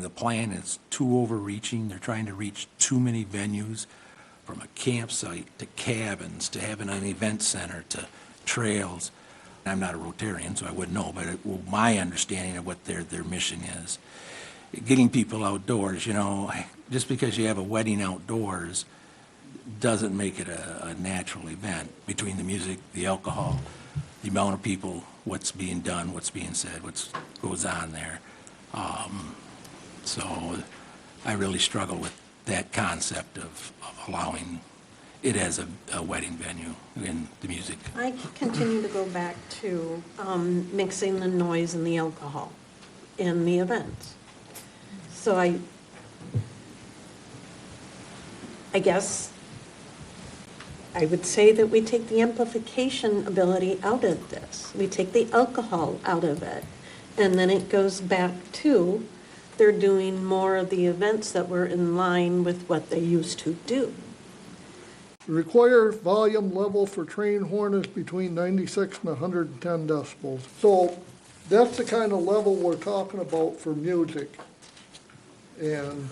The plan is too overreaching. They're trying to reach too many venues, from a campsite to cabins to having an event center to trails. I'm not a Rotarian, so I wouldn't know, but my understanding of what their mission is, getting people outdoors, just because you have a wedding outdoors doesn't make it a natural event. Between the music, the alcohol, the amount of people, what's being done, what's being said, what goes on there. So I really struggle with that concept of allowing it as a wedding venue in the music. I continue to go back to mixing the noise and the alcohol in the events. So I guess I would say that we take the amplification ability out of this. We take the alcohol out of it. And then it goes back to they're doing more of the events that were in line with what they used to do. Required volume level for train horn is between 96 and 110 decibels. So that's the kind of level we're talking about for music. And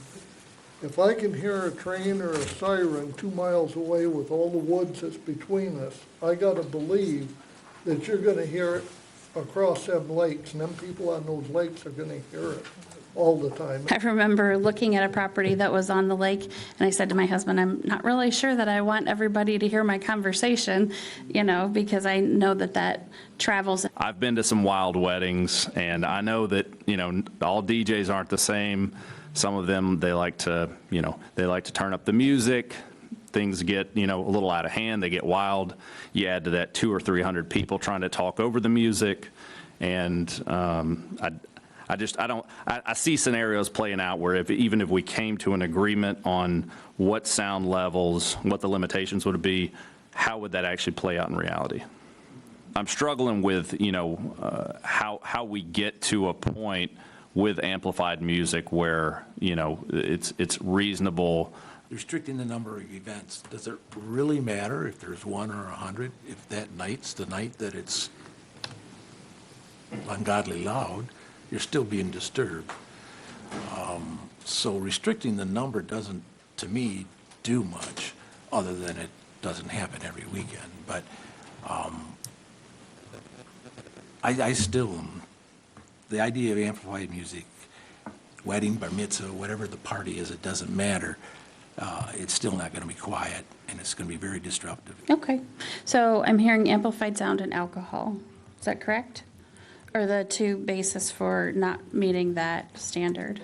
if I can hear a train or a siren 2 miles away with all the woods that's between us, I gotta believe that you're gonna hear it across them lakes, and them people on those lakes are gonna hear it all the time. I remember looking at a property that was on the lake, and I said to my husband, I'm not really sure that I want everybody to hear my conversation, because I know that travels. I've been to some wild weddings, and I know that, all DJs aren't the same. Some of them, they like to turn up the music. Things get, a little out of hand. They get wild. You add to that 200 or 300 people trying to talk over the music. And I see scenarios playing out where even if we came to an agreement on what sound levels, what the limitations would be, how would that actually play out in reality? I'm struggling with, how we get to a point with amplified music where, it's reasonable. Restricting the number of events, does it really matter if there's 1 or 100? If that night's the night that it's ungodly loud, you're still being disturbed. So restricting the number doesn't, to me, do much, other than it doesn't happen every weekend. But I still, the idea of amplified music, wedding, bar mitzvah, whatever the party is, it doesn't matter. It's still not going to be quiet, and it's going to be very disruptive. Okay, so I'm hearing amplified sound and alcohol. Is that correct? Or the two bases for not meeting that standard?